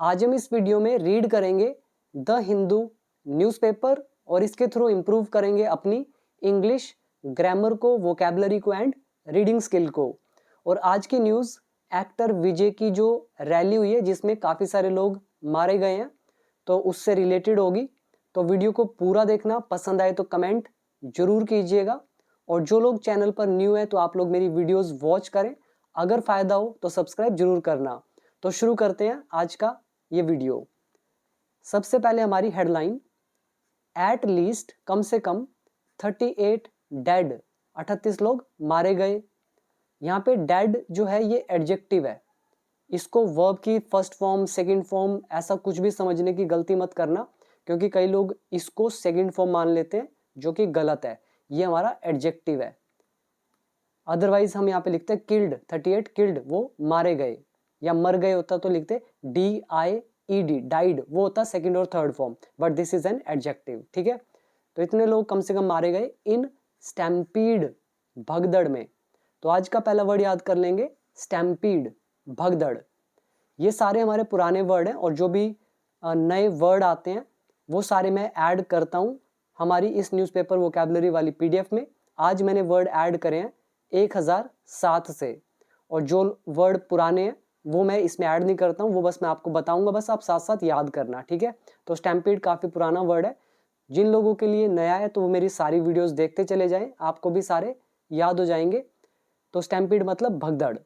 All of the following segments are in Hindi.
आज हम इस वीडियो में रीड करेंगे द हिंदू न्यूज़पेपर और इसके थ्रू इम्प्रूव करेंगे अपनी इंग्लिश ग्रामर को, वोकैबुलरी को एंड रीडिंग स्किल को। और आज की न्यूज़ एक्टर विजय की जो रैली हुई है जिसमें काफ़ी सारे लोग मारे गए हैं तो उससे रिलेटेड होगी। तो वीडियो को पूरा देखना, पसंद आए तो कमेंट जरूर कीजिएगा। और जो लोग चैनल पर न्यू है तो आप लोग मेरी वीडियोस वॉच करें, अगर फ़ायदा हो तो सब्सक्राइब जरूर करना। तो शुरू करते हैं आज का ये वीडियो। सबसे पहले हमारी हेडलाइन, एट लीस्ट कम से कम 38 डेड, 38 लोग मारे गए। यहाँ पे डेड जो है ये एडजेक्टिव है, इसको वर्ब की फर्स्ट फॉर्म सेकंड फॉर्म ऐसा कुछ भी समझने की गलती मत करना, क्योंकि कई लोग इसको सेकंड फॉर्म मान लेते हैं जो कि गलत है। ये हमारा एडजेक्टिव है। अदरवाइज हम यहाँ पे लिखते हैं किल्ड, 38 किल्ड वो मारे गए, या मर गए होता तो लिखते DIED डाइड, वो होता सेकंड और third form, but this is an adjective. ठीक है, तो इतने लोग कम से कम मारे गए इन स्टैम्पीड, भगदड़ में। तो आज का पहला वर्ड याद कर लेंगे, स्टैम्पीड, भगदड़। ये सारे हमारे पुराने वर्ड हैं और जो भी नए वर्ड आते हैं वो सारे मैं ऐड करता हूँ हमारी इस न्यूज़पेपर वोकैबुलरी वाली PDF में। आज मैंने वर्ड ऐड करे हैं 1007 से, और जो वर्ड पुराने हैं वो मैं इसमें ऐड नहीं करता हूँ, वो बस मैं आपको बताऊंगा, बस आप साथ साथ याद करना। ठीक है, तो स्टैम्पीड काफ़ी पुराना वर्ड है। जिन लोगों के लिए नया है तो वो मेरी सारी वीडियोस देखते चले जाएं, आपको भी सारे याद हो जाएंगे। तो स्टैम्पीड मतलब भगदड़।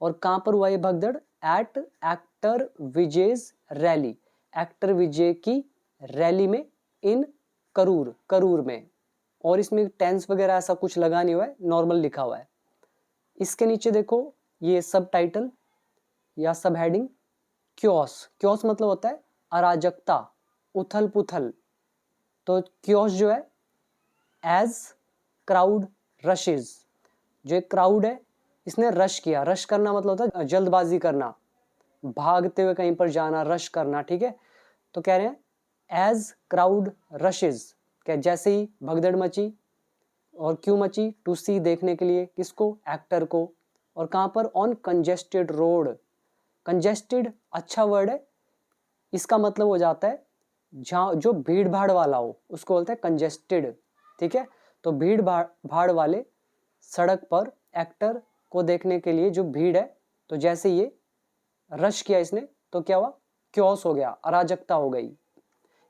और कहाँ पर हुआ ये भगदड़? At actor Vijay's rally, actor Vijay की रैली में, इन करूर, करूर में। और इसमें टेंस वगैरह ऐसा कुछ लगा नहीं हुआ है, नॉर्मल लिखा हुआ है। इसके नीचे देखो ये सब टाइटल या सब हेडिंग, क्योस। क्योस मतलब होता है अराजकता, उथल पुथल। तो क्योस जो है, एज क्राउड रशेज, जो एक क्राउड है इसने रश किया। रश करना मतलब होता है जल्दबाजी करना, भागते हुए कहीं पर जाना, रश करना। ठीक है, तो कह रहे हैं एज क्राउड रशेज, क्या जैसे ही भगदड़ मची। और क्यों मची? टू सी, देखने के लिए, किसको? एक्टर को। और कहाँ पर? On congested road. कंजेस्टेड अच्छा वर्ड है, इसका मतलब हो जाता है जहाँ जो भीड़ भाड़ वाला हो उसको बोलते हैं कंजेस्टेड। ठीक है, तो भीड़ भाड़ वाले सड़क पर एक्टर को देखने के लिए जो भीड़ है, तो जैसे ये रश किया इसने तो क्या हुआ? क्योस हो गया, अराजकता हो गई।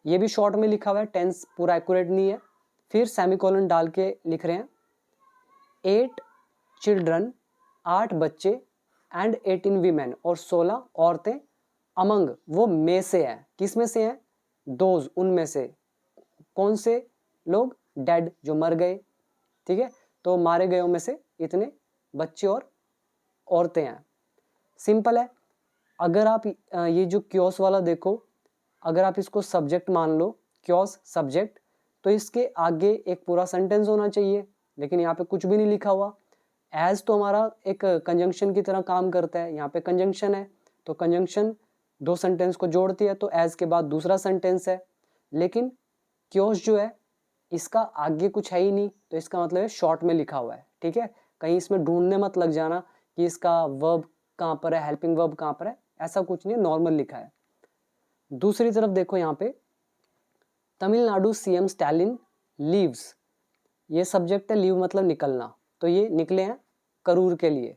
ये भी शॉर्ट में लिखा हुआ है, टेंस पूरा एक्यूरेट नहीं है। फिर सेमीकोलन डाल के लिख रहे हैं 8 चिल्ड्रन, 8 बच्चे, एंड 18 वीमेन, और 16 औरतें, अमंग वो में से है, किस में से हैं? दोज, उनमें से। कौन से लोग? डेड, जो मर गए। ठीक है, तो मारे गए में से इतने बच्चे और औरतें हैं। सिंपल है। अगर आप ये जो क्योस वाला देखो, अगर आप इसको सब्जेक्ट मान लो, क्योस सब्जेक्ट, तो इसके आगे एक पूरा सेंटेंस होना चाहिए, लेकिन यहाँ पे कुछ भी नहीं लिखा हुआ। एज तो हमारा एक कंजंक्शन की तरह काम करता है, यहाँ पे कंजंक्शन है तो कंजंक्शन दो सेंटेंस को जोड़ती है, तो एज के बाद दूसरा सेंटेंस है। लेकिन क्योस जो है इसका आगे कुछ है ही नहीं, तो इसका मतलब है शॉर्ट में लिखा हुआ है। ठीक है, कहीं इसमें ढूंढने मत लग जाना कि इसका वर्ब कहाँ पर है, हेल्पिंग वर्ब कहाँ पर है, ऐसा कुछ नहीं, नॉर्मल लिखा है। दूसरी तरफ देखो यहाँ पे, तमिलनाडु CM स्टालिन लीव्स, ये सब्जेक्ट है, लीव मतलब निकलना, तो ये निकले हैं करूर के लिए।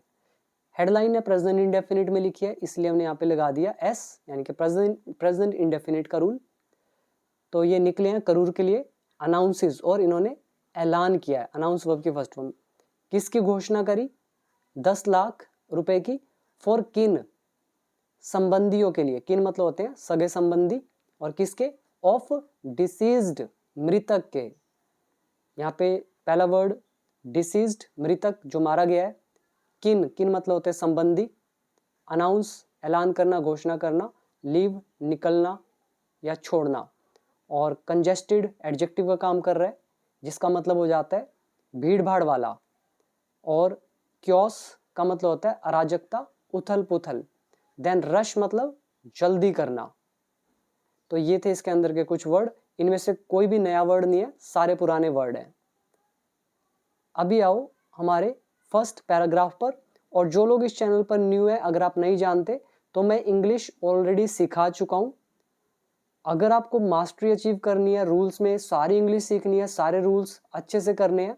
हेडलाइन है प्रेजेंट इंडेफिनिट में लिखी है, इसलिए हमने यहाँ पे लगा दिया S, यानी कि प्रेजेंट इंडेफिनिट का रूल। तो ये निकले हैं करूर के लिए। अनाउंसेस, और इन्होंने ऐलान किया है, अनाउंस वर्ब की फर्स्ट फॉर्म। किसकी घोषणा करी? 10 लाख रुपए की, फॉर किन, संबंधियों के लिए। किन मतलब होते हैं सगे संबंधी, और किसके? ऑफ डिसीज्ड, मृतक के। यहाँ पे पहला वर्ड डिसीज्ड, मृतक जो मारा गया है। किन, किन मतलब होते हैं संबंधी। अनाउंस ऐलान करना, घोषणा करना। लीव निकलना या छोड़ना। और कंजेस्टेड एडजेक्टिव का काम कर रहा है, जिसका मतलब हो जाता है भीड़ भाड़ वाला। और क्योस का मतलब होता है अराजकता, उथल पुथल। देन रश मतलब जल्दी करना। तो ये थे इसके अंदर के कुछ वर्ड, इनमें से कोई भी नया वर्ड नहीं है, सारे पुराने वर्ड हैं। अभी आओ हमारे फर्स्ट पैराग्राफ पर। और जो लोग इस चैनल पर न्यू है, अगर आप नहीं जानते तो मैं इंग्लिश ऑलरेडी सिखा चुका हूँ। अगर आपको मास्टरी अचीव करनी है, रूल्स में सारी इंग्लिश सीखनी है, सारे रूल्स अच्छे से करने हैं,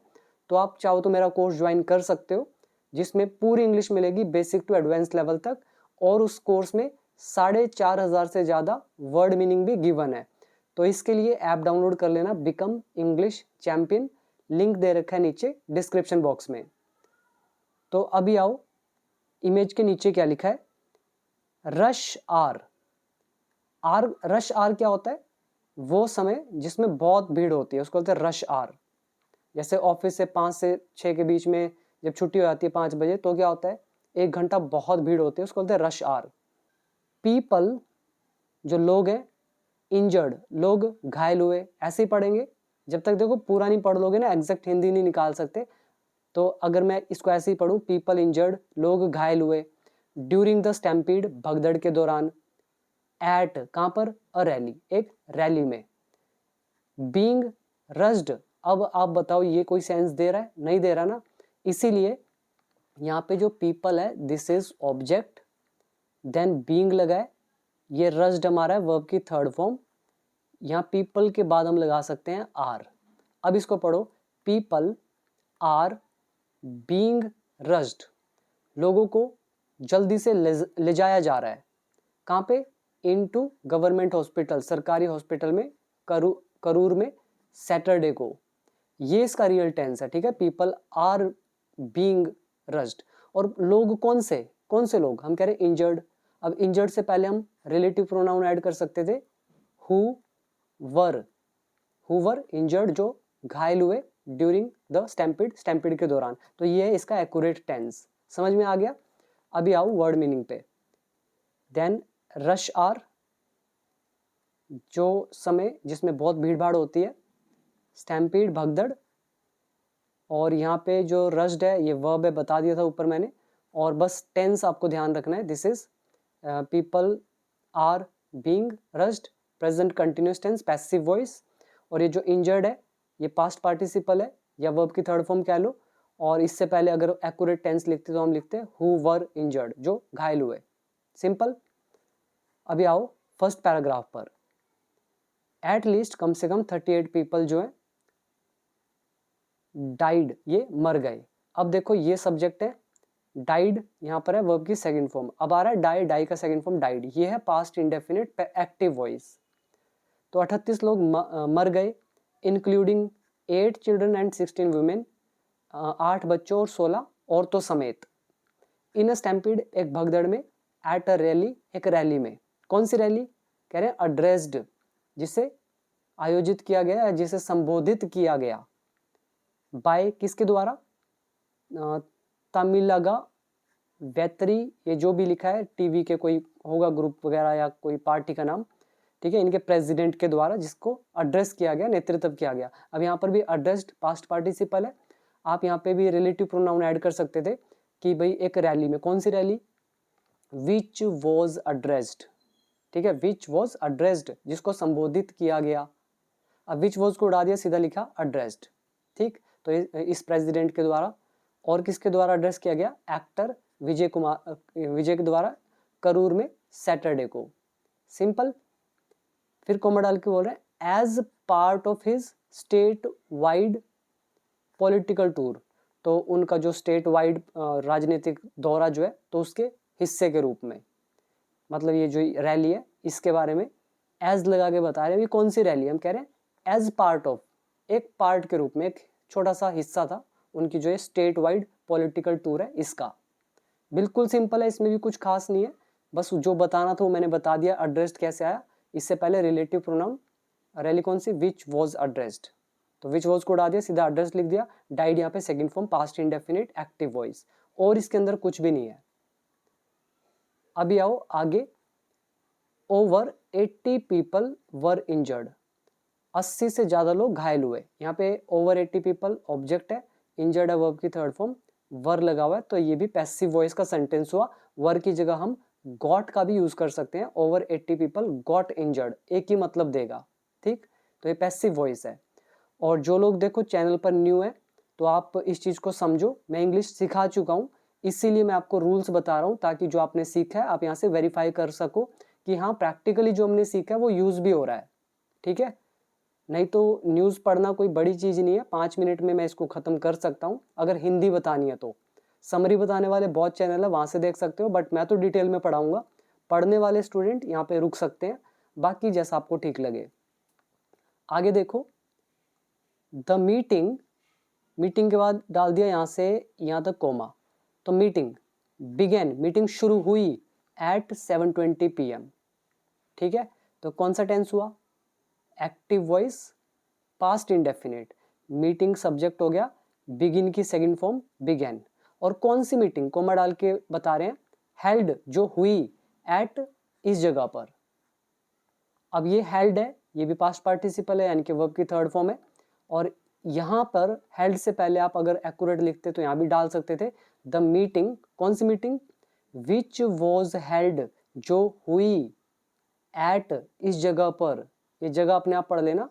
तो आप चाहो तो मेरा कोर्स ज्वाइन कर सकते हो, जिसमें पूरी इंग्लिश मिलेगी बेसिक टू एडवांस लेवल तक। और उस कोर्स में 4,500 से ज़्यादा वर्ड मीनिंग भी गिवन है। तो इसके लिए ऐप डाउनलोड कर लेना, बिकम इंग्लिश चैंपियन, लिंक दे रखा है नीचे डिस्क्रिप्शन बॉक्स में। तो अभी आओ, इमेज के नीचे क्या लिखा है, रश आर। रश आर क्या होता है, वो समय जिसमें बहुत भीड़ होती है उसको बोलते हैं रश आर। जैसे ऑफिस से 5 से 6 के बीच में जब छुट्टी हो जाती है 5 बजे, तो क्या होता है, 1 घंटा बहुत भीड़ होती है, उसको बोलते हैं रश आर। पीपल जो लोग हैं, इंजर्ड लोग घायल हुए, ऐसे ही पढ़ेंगे। जब तक देखो पूरा नहीं पढ़ लोगे ना, एग्जैक्ट हिंदी नहीं निकाल सकते। तो अगर मैं इसको ऐसे ही पढ़ूं, पीपल इंजर्ड लोग घायल हुए, ड्यूरिंग द स्टैम्पीड भगदड़ के दौरान, एट कहां पर, अ रैली एक रैली में, बीइंग रश्ड। अब आप बताओ ये कोई सेंस दे रहा है, नहीं दे रहा ना, इसीलिए यहाँ पे जो पीपल है this is object, then being लगा है, ये रश्ड हमारा है वर्ब की थर्ड फॉर्म, यहाँ पीपल के बाद हम लगा सकते हैं आर। अब इसको पढ़ो, पीपल आर बीइंग रश्ड, लोगों को जल्दी से ले जाया जा रहा है, कहाँ पे, इनटू गवर्नमेंट हॉस्पिटल, सरकारी हॉस्पिटल में, करूर में, सैटरडे को। ये इसका रियल टेंस है, ठीक है, पीपल आर बीइंग रश्ड। और लोग कौन से लोग, हम कह रहे हैं इंजर्ड। अब इंजर्ड से पहले हम रिलेटिव प्रोनाउन ऐड कर सकते थे, हु वर इंजर्ड, जो घायल हुए, ड्यूरिंग द स्टैम्पीड के दौरान। तो ये है इसका एक्यूरेट टेंस, समझ में आ गया। अभी आओ वर्ड मीनिंग पे। देन रश आर, जो समय जिसमें बहुत भीड़ भाड़ होती है, स्टैम्पीड भगदड़, और यहाँ पे जो रश्ड है ये वर्ब है, बता दिया था ऊपर मैंने। और बस टेंस आपको ध्यान रखना है, this is people are being rushed, present continuous tense, passive voice. और ये जो इंजर्ड है ये पास्ट पार्टिसिपल है या वर्ब की थर्ड फॉर्म कह लो। और इससे पहले अगर एक्यूरेट टेंस लिखते तो हम लिखते हैं हु वर इंजर्ड, जो घायल हुए, सिंपल। अभी आओ फर्स्ट पैराग्राफ पर। एट लीस्ट कम से कम 38 पीपल जो है डाइड, ये मर गए। अब देखो ये सब्जेक्ट है, डाइड यहाँ पर है वर्ब की सेकंड फॉर्म। अब आ रहा है डाई का सेकंड फॉर्म डाइड, ये है पास्ट इंडेफिनिट एक्टिव वॉइस। तो 38 लोग मर गए, इंक्लूडिंग 8 चिल्ड्रन एंड 16 वुमेन, 8 बच्चों और 16 औरतों समेत। इन अ स्टैम्पीड एक भगदड़ में, एट अ रैली एक रैली में। कौन सी रैली, कह रहे हैं अड्रेस्ड, जिसे आयोजित किया गया, जिसे संबोधित किया गया, बाय किसके द्वारा, तमिलगा वेत्री, ये जो भी लिखा है टीवी के कोई होगा ग्रुप वगैरह या कोई पार्टी का नाम, ठीक है, इनके प्रेसिडेंट के द्वारा, जिसको एड्रेस किया गया, नेतृत्व किया गया। अब यहाँ पर भी एड्रेस्ड पास्ट पार्टिसिपल है। आप यहाँ पे भी रिलेटिव प्रोनाउन ऐड कर सकते थे कि भाई एक रैली में, कौन सी रैली, विच वॉज एड्रेस्ड, ठीक है, विच वॉज एड्रेस्ड, जिसको संबोधित किया गया। अब विच वॉज को उड़ा दिया, सीधा लिखा एड्रेस्ड, ठीक। तो इस प्रेसिडेंट के द्वारा, और किसके द्वारा एड्रेस किया गया, एक्टर विजय के द्वारा, करूर में सैटरडे को, सिंपल। फिर कोमा डाल के बोल रहे हैं as part of his state wide political tour, तो उनका जो स्टेट वाइड राजनीतिक दौरा जो है, तो उसके हिस्से के रूप में, मतलब ये जो रैली है इसके बारे में एज लगा के बता रहे हैं। कौन सी रैली, हम कह रहे हैं एज पार्ट ऑफ, एक पार्ट के रूप में, एक छोटा सा हिस्सा था उनकी जो है स्टेट वाइड पॉलिटिकल टूर है इसका। बिल्कुल सिंपल है, इसमें भी कुछ खास नहीं है, बस जो बताना था वो मैंने बता दिया। एड्रेस्ड कैसे आया, इससे पहले रिलेटिव प्रोनाउन, रैली कौन सी, विच वॉज एड्रेस्ड, तो विच वॉज को उड़ा दिया, सीधा एड्रेस लिख दिया। डाइड यहाँ पे second form past indefinite active voice, और इसके अंदर कुछ भी नहीं है। अभी आओ आगे, ओवर 80 पीपल वर इंजर्ड, 80 से ज्यादा लोग घायल हुए। यहाँ पे ओवर 80 पीपल ऑब्जेक्ट है, इंजर्ड है वर्ब की थर्ड फॉर्म, वर लगा हुआ है, तो ये भी पैसिव वॉइस का सेंटेंस हुआ। वर की जगह हम गॉट का भी यूज कर सकते हैं, ओवर 80 पीपल गॉट इंजर्ड, एक ही मतलब देगा, ठीक। तो ये पैसिव वॉइस है। और जो लोग देखो चैनल पर न्यू है, तो आप इस चीज को समझो, मैं इंग्लिश सिखा चुका हूँ, इसीलिए मैं आपको रूल्स बता रहा हूँ ताकि जो आपने सीखा है आप यहाँ से वेरीफाई कर सको कि हाँ प्रैक्टिकली जो हमने सीखा है वो यूज भी हो रहा है। ठीक है, नहीं तो न्यूज़ पढ़ना कोई बड़ी चीज़ नहीं है, 5 मिनट में मैं इसको ख़त्म कर सकता हूँ अगर हिंदी बतानी है तो। समरी बताने वाले बहुत चैनल है, वहाँ से देख सकते हो, बट मैं तो डिटेल में पढ़ाऊँगा। पढ़ने वाले स्टूडेंट यहाँ पे रुक सकते हैं, बाकी जैसा आपको ठीक लगे। आगे देखो, द मीटिंग, मीटिंग के बाद डाल दिया यहाँ से यहाँ तक कोमा, तो मीटिंग बिगेन, मीटिंग शुरू हुई एट 7:20 PM। ठीक है, तो कौन सा टेंस हुआ, active voice past indefinite, meeting subject हो गया, बिगिन की सेकंड फॉर्म बिगेन, और कौन सी मीटिंग कोमा डाल के बता रहे हैं, हेल्ड जो हुई एट इस जगह पर। अब ये हेल्ड है, ये भी पास्ट पार्टिसिपल है यानी कि वर्ब की थर्ड फॉर्म है, और यहाँ पर हेल्ड से पहले आप अगर एक्यूरेट लिखते तो यहाँ भी डाल सकते थे द मीटिंग, कौन सी मीटिंग, विच वॉज हेल्ड जो हुई एट इस जगह पर, ये जगह अपने आप पढ़ लेना,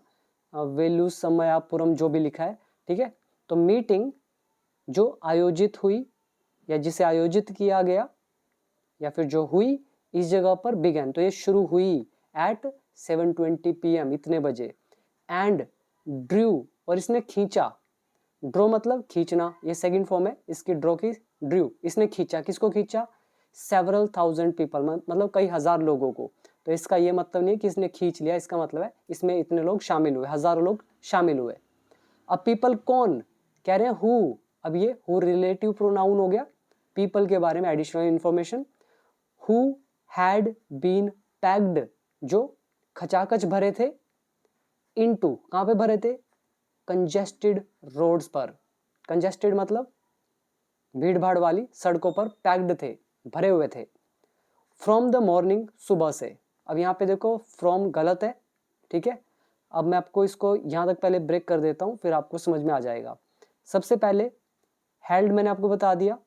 वेलू समयापुरम जो भी लिखा है। ठीक है, तो मीटिंग जो आयोजित हुई या जिसे आयोजित किया गया या फिर जो हुई इस जगह पर बिगन, तो ये शुरू हुई एट 7:20 PM, इतने बजे, एंड ड्रू, और इसने खींचा, ड्रॉ मतलब खींचना, ये सेकंड फॉर्म है इसकी ड्रॉ की, ड्रू, इसने खींचा, किसको खींचा, सेवरल थाउजेंड पीपल, मतलब कई हजार लोगों को। तो इसका ये मतलब नहीं कि इसने खींच लिया, इसका मतलब है इसमें इतने लोग शामिल हुए, हजारों लोग शामिल हुए। अब पीपल कौन, कह रहे हैं हु, अब ये हु रिलेटिव प्रोनाउन हो गया, पीपल के बारे में additional information, who had been packed जो खचाखच भरे थे, इनटू कहाँ पे भरे थे, कंजेस्टेड रोड्स पर, कंजेस्टेड मतलब भीड़ भाड़ वाली सड़कों पर, पैक्ड थे भरे हुए थे, फ्रॉम द मॉर्निंग सुबह से। अब यहाँ पे देखो फ्रॉम गलत है, ठीक है, अब मैं आपको इसको यहाँ तक पहले ब्रेक कर देता हूँ फिर आपको समझ में आ जाएगा। सबसे पहले हेल्ड मैंने आपको बता दिया,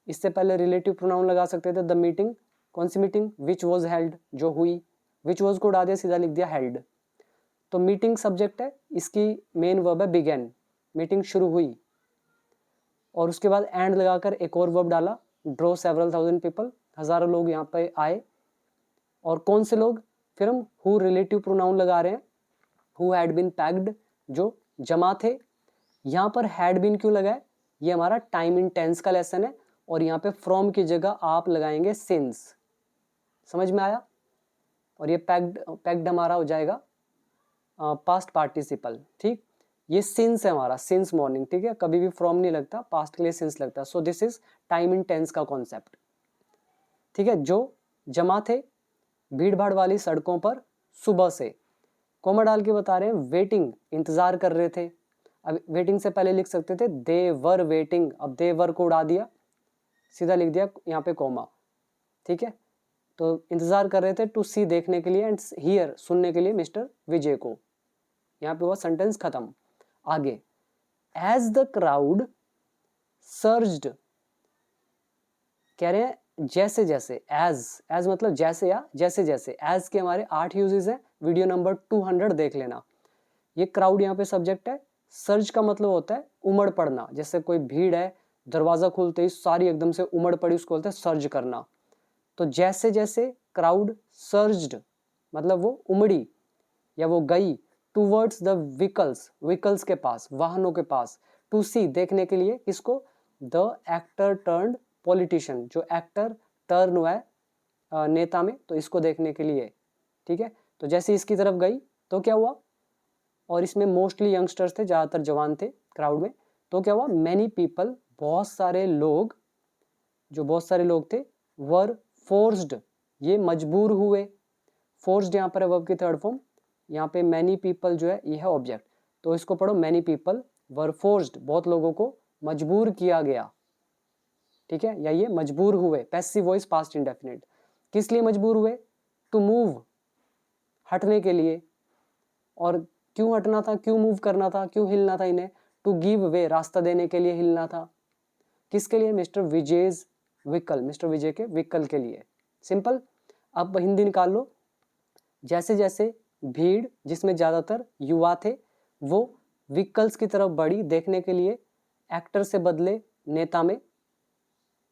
इससे पहले रिलेटिव प्रोनाउन लगा सकते थे द मीटिंग, कौन सी मीटिंग, विच वॉज हेल्ड जो हुई, विच वॉज को उड़ा दिया सीधा लिख दिया हेल्ड। तो मीटिंग सब्जेक्ट है, इसकी मेन वर्ब है बिगेन, मीटिंग शुरू हुई, और उसके बाद एंड लगाकर एक और वर्ब डाला, ड्रॉ सेवरल थाउजेंड पीपल, हजारों लोग यहाँ पे आए, और कौन से लोग, फिर हम हु रिलेटिव प्रोनाउन लगा रहे हैं, हु हैड बीन पैक्ड जो जमा थे। यहाँ पर हैड बीन क्यों लगा है, ये हमारा टाइम इन टेंस का लेसन है, और यहाँ पे फ्रॉम की जगह आप लगाएंगे सिंस, समझ में आया, और ये पैक्ड हमारा हो जाएगा पास्ट पार्टिसिपल। ठीक, ये सिंस है हमारा, सिंस मॉर्निंग, ठीक है, कभी भी फ्रॉम नहीं लगता, पास्ट के लिए सिंस लगता है, so this is time in tense का कॉन्सेप्ट। ठीक है, जो जमा थे भीड़ भाड़ वाली सड़कों पर सुबह से, कोमा डाल के बता रहे हैं वेटिंग, इंतजार कर रहे थे। अब वेटिंग से पहले लिख सकते थे दे वर वेटिंग, अब दे वर को उड़ा दिया, सीधा लिख दिया यहाँ पे कोमा। ठीक है, तो इंतजार कर रहे थे टू सी देखने के लिए, एंड हियर सुनने के लिए मिस्टर विजय को, यहाँ पे हुआ सेंटेंस खत्म। आगे, एज द क्राउड सर्ज्ड, कह रहे हैं जैसे जैसे, एज मतलब जैसे या जैसे जैसे, एज के हमारे 8 यूजेस हैं, वीडियो नंबर 200 देख लेना। ये क्राउड यहाँ पे सब्जेक्ट है, सर्ज का मतलब होता है उमड़ पड़ना, जैसे कोई भीड़ है, दरवाजा खुलते ही सारी एकदम से उमड़ पड़ी, उसको बोलते हैं सर्ज करना। तो जैसे जैसे क्राउड सर्ज्ड मतलब वो उमड़ी या वो गई, टूवर्ड्स द व्हीकल्स, व्हीकल्स के पास, वाहनों के पास, टू सी देखने के लिए, किसको, द एक्टर टर्न्ड पॉलिटिशियन, जो एक्टर टर्न हुआ है नेता में, तो इसको देखने के लिए। ठीक है, तो जैसे इसकी तरफ गई तो क्या हुआ, और इसमें मोस्टली यंगस्टर्स थे, ज़्यादातर जवान थे क्राउड में, तो क्या हुआ, मैनी पीपल, बहुत सारे लोग, जो बहुत सारे लोग थे, वर फोर्स्ड, ये मजबूर हुए, फोर्स्ड यहाँ पर है वर्ब की थर्ड फॉर्म, यहाँ पे मैनी पीपल जो है ये है ऑब्जेक्ट, तो इसको पढ़ो मैनी पीपल वर फोर्स्ड, बहुत लोगों को मजबूर किया गया। ठीक है, या ये मजबूर हुए, पैसिव वॉइस पास्ट इंडेफिनिट, किस लिए मजबूर हुए, टू मूव, हटने के लिए, और क्यों हटना था, क्यों मूव करना था, क्यों हिलना था इन्हें, टू गिव वे, रास्ता देने के लिए हिलना था, किसके लिए, मिस्टर विजय's व्हीकल, मिस्टर विजय के व्हीकल के लिए। सिंपल, अब हिंदी निकाल लो, जैसे जैसे भीड़ जिसमें ज़्यादातर युवा थे वो व्हीकल्स की तरफ बढ़ी देखने के लिए, एक्टर से बदले नेता में,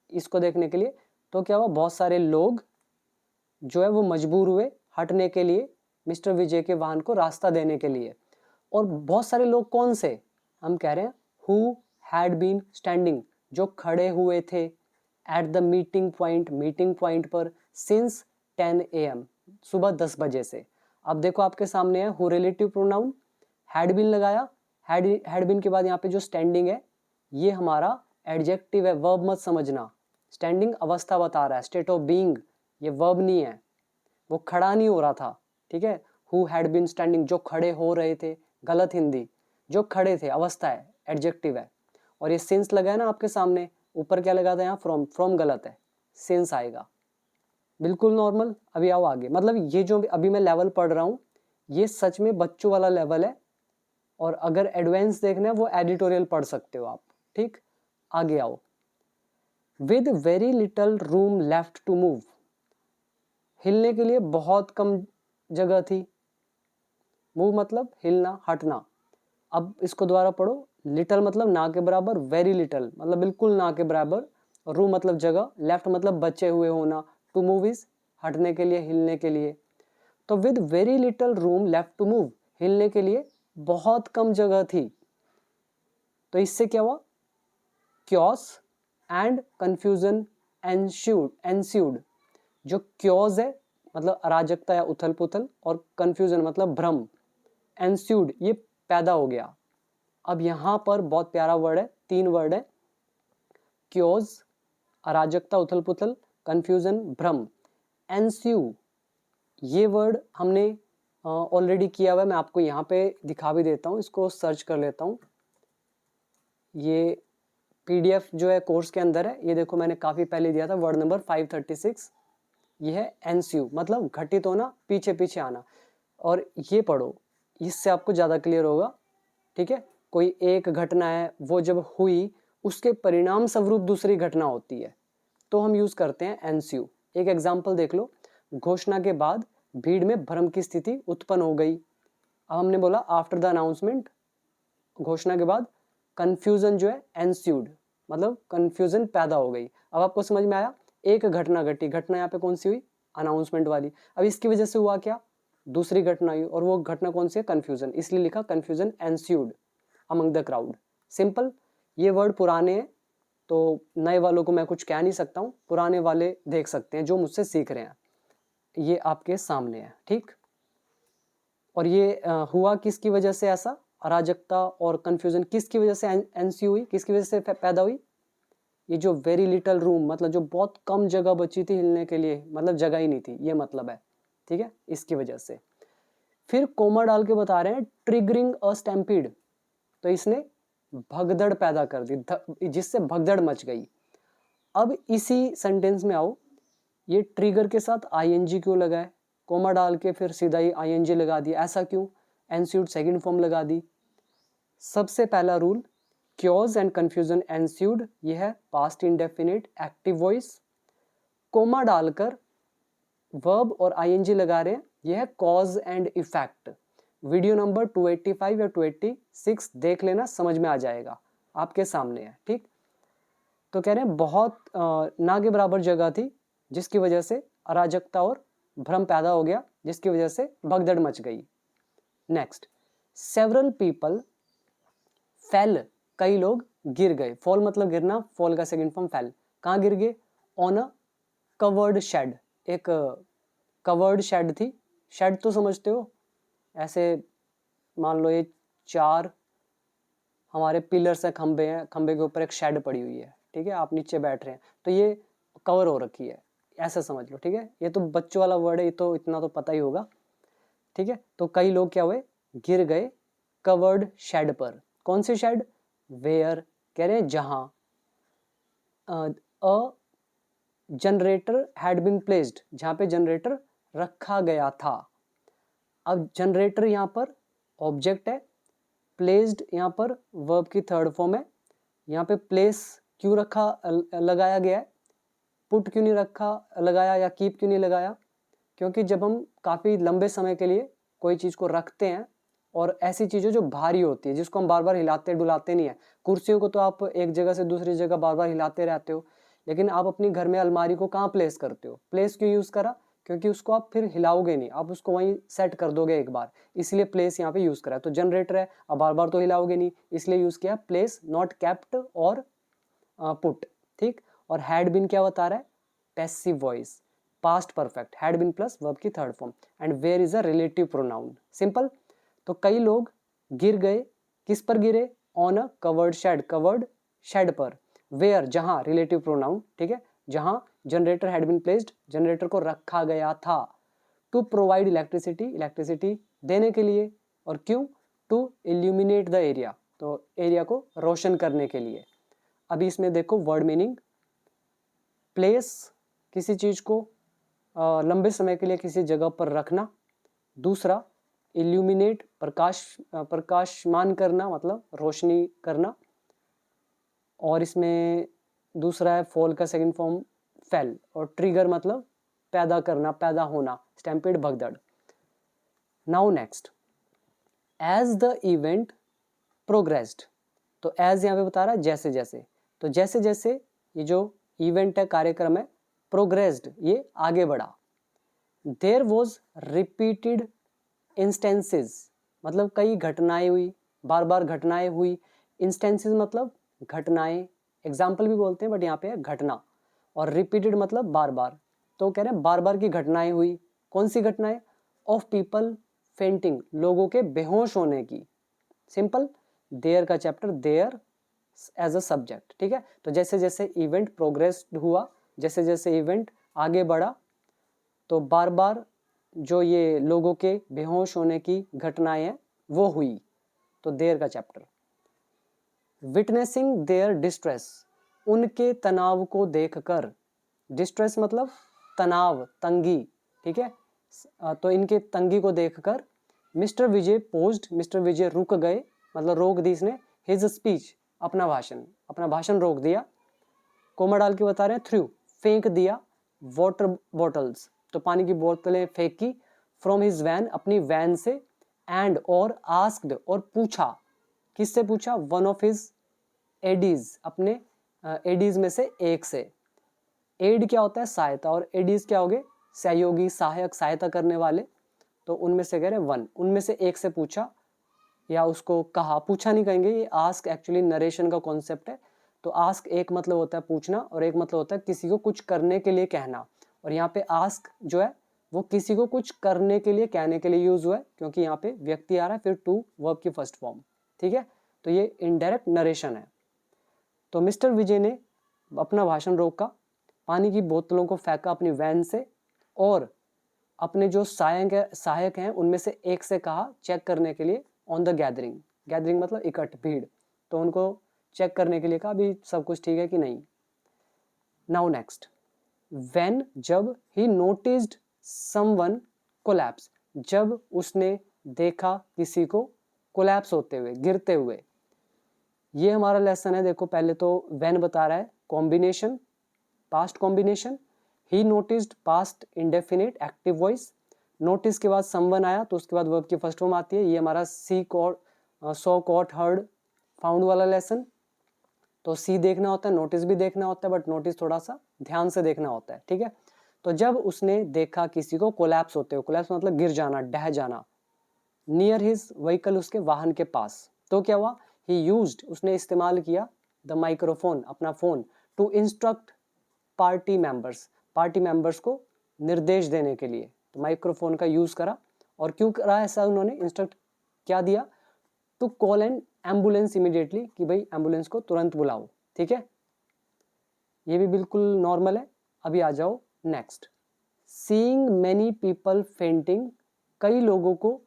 इसको देखने के लिए। तो क्या हुआ, बहुत सारे लोग जो है वो मजबूर हुए हटने के लिए मिस्टर विजय के वाहन को रास्ता देने के लिए। और बहुत सारे लोग कौन से, हम कह रहे हैं हु हैड बीन स्टैंडिंग, जो खड़े हुए थे एट द मीटिंग पॉइंट पर सिंस 10 AM, सुबह 10 बजे से। अब देखो आपके सामने है who relative pronoun, had been लगाया, हैड बीन के बाद यहाँ पे जो स्टैंडिंग है ये हमारा एडजेक्टिव है, वर्ब मत समझना। स्टैंडिंग अवस्था बता रहा है, स्टेट ऑफ बीइंग, ये वर्ब नहीं है, वो खड़ा नहीं हो रहा था, ठीक है। हु हैड बीन स्टैंडिंग, जो खड़े हो रहे थे, गलत हिंदी, जो खड़े थे अवस्था है, एडजेक्टिव है। और ये सिंस लगा है ना आपके सामने, ऊपर क्या लगा था यहाँ फ्रॉम गलत है, सिंस आएगा, बिल्कुल नॉर्मल। अभी आओ आगे, मतलब ये जो अभी मैं लेवल पढ़ रहा हूँ ये सच में बच्चों वाला लेवल है, और अगर एडवांस देखना है वो एडिटोरियल पढ़ सकते हो आप, ठीक। आगे आओ, with very little room left to move, हिलने के लिए बहुत कम जगह थी, मूव मतलब हिलना हटना। अब इसको दोबारा पढ़ो, लिटल मतलब ना के बराबर, वेरी लिटल मतलब बिल्कुल ना के बराबर, रूम मतलब जगह, लेफ्ट मतलब बचे हुए होना, टू मूव इज हटने के लिए, हिलने के लिए। तो with very little room left to move, हिलने के लिए बहुत कम जगह थी। तो इससे क्या हुआ, क्योस एंड कंफ्यूजन एंस्यूड। जो क्योस है मतलब अराजकता या उथल पुथल, और कंफ्यूजन मतलब भ्रम, एंस्यूड ये पैदा हो गया। अब यहाँ पर बहुत प्यारा वर्ड है, 3 वर्ड है, क्योस अराजकता उथल पुथल, कंफ्यूजन भ्रम, एंस्यू ये वर्ड हमने ऑलरेडी किया हुआ है, मैं आपको यहाँ पे दिखा भी देता हूँ, इसको सर्च कर लेता हूँ। ये PDF जो है कोर्स के अंदर है, ये देखो मैंने काफ़ी पहले दिया था, वर्ड नंबर 536, ये है एनस्यू मतलब घटित होना, पीछे पीछे आना। और ये पढ़ो, इससे आपको ज़्यादा क्लियर होगा, ठीक है। कोई एक घटना है, वो जब हुई उसके परिणाम स्वरूप दूसरी घटना होती है, तो हम यूज़ करते हैं एनस्यू। एक एग्जाम्पल देख लो, घोषणा के बाद भीड़ में भ्रम की स्थिति उत्पन्न हो गई। अब हमने बोला आफ्टर द अनाउंसमेंट, घोषणा के बाद कंफ्यूजन जो है एंस्यूड मतलब कंफ्यूजन पैदा हो गई। अब आपको समझ में आया, एक घटना घटी, घटना यहाँ पे कौन सी हुई, अनाउंसमेंट वाली। अब इसकी वजह से हुआ क्या, दूसरी घटना हुई, और वो घटना कौन सी है, कंफ्यूजन, इसलिए लिखा confusion ensued among the crowd. Simple, ये वर्ड पुराने हैं तो नए वालों को मैं कुछ कह नहीं सकता हूँ, पुराने वाले देख सकते हैं जो मुझसे सीख रहे हैं, ये आपके सामने है, ठीक। और ये हुआ किसकी वजह से, ऐसा अराजकता और कंफ्यूजन किसकी वजह से एनस्यू हुई, किसकी वजह से पैदा हुई, ये जो वेरी लिटल रूम मतलब जो बहुत कम जगह बची थी हिलने के लिए, मतलब जगह ही नहीं थी, ये मतलब है, ठीक है, इसकी वजह से। फिर कोमा डाल के बता रहे हैं ट्रिगरिंग अ स्टैम्पीड, तो इसने भगदड़ पैदा कर दी, जिससे भगदड़ मच गई। अब इसी सेंटेंस में आओ, ये ट्रिगर के साथ आईएनजी क्यों लगा है, कोमा डाल के फिर सीधा ही आईएनजी लगा दिया, ऐसा क्यों, एंस्यूड सेकंड फॉर्म लगा दी। सबसे पहला rule, chaos and confusion ensued, ये है past indefinite active voice. Comma डालकर वर्ब और आईएनजी लगा रहे हैं, यह है cause and effect. Video number 285 या 286 देख लेना, समझ में आ जाएगा, आपके सामने है, ठीक। तो कह रहे हैं बहुत ना के बराबर जगह थी, जिसकी वजह से अराजकता और भ्रम पैदा हो गया, जिसकी वजह से भगदड़ मच गई। नेक्स्ट, सेवरल पीपल फेल, कई लोग गिर गए, फॉल मतलब गिरना, फॉल का सेकंड फॉर्म फेल, कहाँ गिर गए, ऑन अ कवर्ड शेड, एक कवर्ड शेड थी, शेड तो समझते हो, ऐसे मान लो ये 4 हमारे पिलर्स है, खंबे हैं, खंबे के ऊपर एक शेड पड़ी हुई है, ठीक है, आप नीचे बैठ रहे हैं तो ये कवर हो रखी है, ऐसा समझ लो, ठीक है। ये तो बच्चों वाला वर्ड है, ये तो इतना तो पता ही होगा, ठीक है। तो कई लोग क्या हुए, गिर गए कवर्ड शेड पर, कौन सी शेड, वेयर, कह रहे हैं जहां, a generator had been placed, जहां पे जनरेटर रखा गया था। अब जनरेटर यहाँ पर ऑब्जेक्ट है, प्लेस्ड यहाँ पर वर्ब की थर्ड फॉर्म है। यहाँ पे प्लेस क्यों रखा लगाया गया है, पुट क्यों नहीं रखा लगाया, या कीप क्यों नहीं लगाया, क्योंकि जब हम काफ़ी लंबे समय के लिए कोई चीज़ को रखते हैं, और ऐसी चीज़ें जो भारी होती है, जिसको हम बार बार हिलाते डुलाते नहीं है, कुर्सियों को तो आप एक जगह से दूसरी जगह बार बार हिलाते रहते हो, लेकिन आप अपनी घर में अलमारी को कहाँ प्लेस करते हो? प्लेस क्यों यूज़ करा? क्योंकि उसको आप फिर हिलाओगे नहीं, आप उसको वहीं सेट कर दोगे एक बार, इसलिए प्लेस यहाँ पे यूज़ करा। तो जनरेटर है, अब बार बार तो हिलाओगे नहीं, इसलिए यूज़ किया प्लेस, नॉट केप्ट और पुट, ठीक। और हैड बीन क्या बता रहा है? Passive voice, past perfect, had been plus verb की third form, and where is a relative pronoun, simple. तो कई लोग गिर गए, किस पर गिरे? ऑन अ कवर्ड शेड पर। वेयर, जहां, रिलेटिव प्रोनाउन, ठीक है, जहां generator had been placed, generator को रखा गया था। टू प्रोवाइड इलेक्ट्रिसिटी देने के लिए, और क्यों? टू इल्यूमिनेट द एरिया, तो एरिया को रोशन करने के लिए। अभी इसमें देखो वर्ड मीनिंग, प्लेस किसी चीज को लंबे समय के लिए किसी जगह पर रखना। दूसरा इल्यूमिनेट, प्रकाशमान करना, मतलब रोशनी करना। और इसमें दूसरा है फॉल का सेकंड फॉर्म फेल, और ट्रिगर मतलब पैदा करना, पैदा होना, स्टैम्पेड, भगदड़। Now next, as the event progressed, तो एज यहाँ पे बता रहा है जैसे जैसे, तो जैसे जैसे ये जो इवेंट है, कार्यक्रम है, प्रोग्रेस्ड, ये आगे बढ़ा। देयर वॉज रिपीटेड इंस्टेंसेस, मतलब कई घटनाएं हुई, बार बार घटनाएं हुई। इंस्टेंसेस मतलब घटनाएं, एग्जाम्पल भी बोलते हैं, बट यहाँ पे है घटना। और रिपीटेड मतलब बार बार, तो कह रहे हैं बार बार की घटनाएं हुई। कौन सी घटनाएं? ऑफ पीपल फेंटिंग, लोगों के बेहोश होने की, सिंपल। देयर का chapter, there as a subject, ठीक है। तो जैसे जैसे इवेंट प्रोग्रेस हुआ, जैसे जैसे इवेंट आगे बढ़ा, तो बार बार जो ये लोगों के बेहोश होने की घटनाएं हैं वो हुई, तो देयर का चैप्टर। विटनेसिंग देयर डिस्ट्रेस, उनके तनाव को देखकर, डिस्ट्रेस मतलब तनाव, तंगी, ठीक है। तो इनके तंगी को देखकर मिस्टर विजय पोज्ड, मिस्टर विजय रुक गए, मतलब रोक दी इसने, हिज स्पीच, अपना भाषण रोक दिया। कोमा डाल के बता रहे हैं थ्रू, फेंक दिया। वाटर बॉटल्स, तो पानी की बोतलें फेंकी। फ्रॉम हिज वैन, अपनी वैन से। एंड, और आस्क्ड, और पूछा, किससे पूछा? वन ऑफ हिज एडीज, अपने एडीज में से एक से। एड क्या होता है? सहायता, और एडीज क्या हो गए? सहयोगी, सहायक, सहायता करने वाले। तो उनमें से कह रहे वन, उनमें से एक से पूछा, या उसको कहा, पूछा नहीं कहेंगे, ये आस्क एक्चुअली नरेशन का कॉन्सेप्ट है। तो आस्क एक मतलब होता है पूछना, और एक मतलब होता है किसी को कुछ करने के लिए कहना। और यहाँ पे आस्क जो है वो किसी को कुछ करने के लिए, कहने के लिए यूज हुआ है, क्योंकि यहाँ पे व्यक्ति आ रहा है, फिर टू वर्ब की फर्स्ट फॉर्म, ठीक है। तो ये इनडायरेक्ट नरेशन है। तो मिस्टर विजय ने अपना भाषण रोका, पानी की बोतलों को फेंका अपनी वैन से, और अपने जो सहायक हैं उनमें से एक से कहा चेक करने के लिए, ऑन द गैदरिंग, गैदरिंग मतलब इकट्ठ, भीड़, तो उनको चेक करने के लिए कहा भी सब कुछ ठीक है कि नहीं। नाउ नेक्स्ट, व्हेन, जब, ही नोटिस्ड समवन कोलैप्स, जब उसने देखा किसी को कोलैप्स होते हुए, गिरते हुए। ये हमारा लेसन है। देखो पहले तो व्हेन बता रहा है, कॉम्बिनेशन, पास्ट कॉम्बिनेशन। ही noticed, past indefinite active voice. Notice के बाद समवन आया, तो उसके बाद वर्ब की फर्स्ट फॉर्म आती है। ये हमारा see caught, saw caught, heard, found वाला लेसन। तो सी देखना होता है, नोटिस भी देखना होता है, बट नोटिस थोड़ा सा ध्यान से देखना होता है, ठीक है। तो जब उसने देखा किसी को कोलैप्स होते हुए, कोलैप्स मतलब गिर जाना, ढह जाना। नियर हिज व्हीकल, उसके वाहन के पास, तो क्या हुआ? ही यूज्ड, उसने इस्तेमाल किया, द माइक्रोफोन, अपना phone, to instruct party members को निर्देश देने के लिए। तो माइक्रोफोन का यूज करा। और क्यों करा ऐसा उन्होंने? इंस्ट्रक्ट क्या दिया? To call an ambulance immediately, कि भाई एम्बुलेंस को तुरंत बुलाओ, ठीक है। ये भी बिल्कुल नॉर्मल है। अभी आ जाओ next, seeing many people fainting, कई लोगों को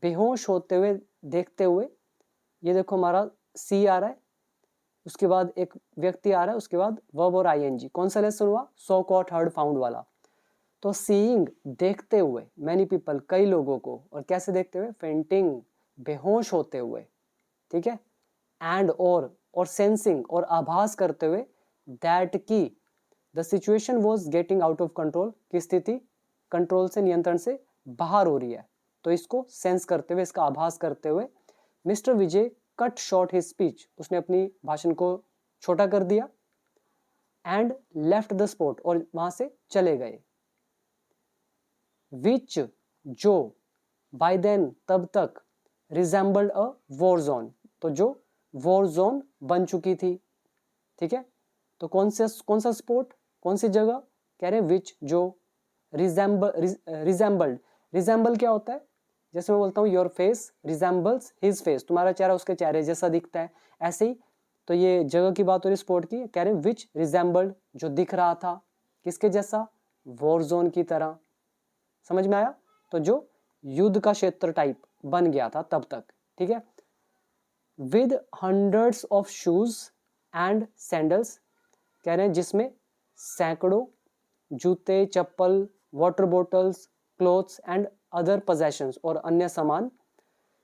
बेहोश होते हुए देखते हुए। ये देखो हमारा सी आ रहा है, उसके बाद एक व्यक्ति आ रहा है, उसके बाद वर्ब और आईएनजी। कौन सा लेसन हुआ? सो कॉट, हर्ड, फाउंड वाला। तो सीइंग देखते हुए, मैनी पीपल कई लोगों को, और कैसे देखते हुए? फेंटिंग बेहोश होते हुए, ठीक है। एंड, और सेंसिंग और आभास करते हुए, दैट की the situation was getting out of control, की स्थिति कंट्रोल से, नियंत्रण से बाहर हो रही है। तो इसको सेंस करते हुए, इसका आभास करते हुए, मिस्टर विजय कट शॉर्ट हिज स्पीच, उसने अपनी भाषण को छोटा कर दिया। एंड लेफ्ट द स्पॉट, और वहां से चले गए। विच जो, बाय देन तब तक, रिजेंबल्ड अ वॉर जोन, तो जो वॉर जोन बन चुकी थी। ठीक है, तो कौन सा स्पॉट, कौन सी जगह, कह रहे हैं विच जो, रिजेंबल्ड, रिजेंबल क्या होता है, जैसे मैं बोलता हूँ your face resembles his face, तुम्हारा चेहरा उसके चेहरे जैसा दिखता है, ऐसे ही तो ये जगह की बात हो रही स्पॉट की, कह रहे हैं विच रिजेंबल्ड, जो दिख रहा था किसके जैसा, वॉर जोन की तरह। समझ में आया, तो जो युद्ध का क्षेत्र टाइप बन गया था तब तक। ठीक है, with hundreds of shoes and sandals, कह रहे हैं जिसमें सैकड़ों जूते, चप्पल, water bottles, clothes and other possessions, और अन्य सामान,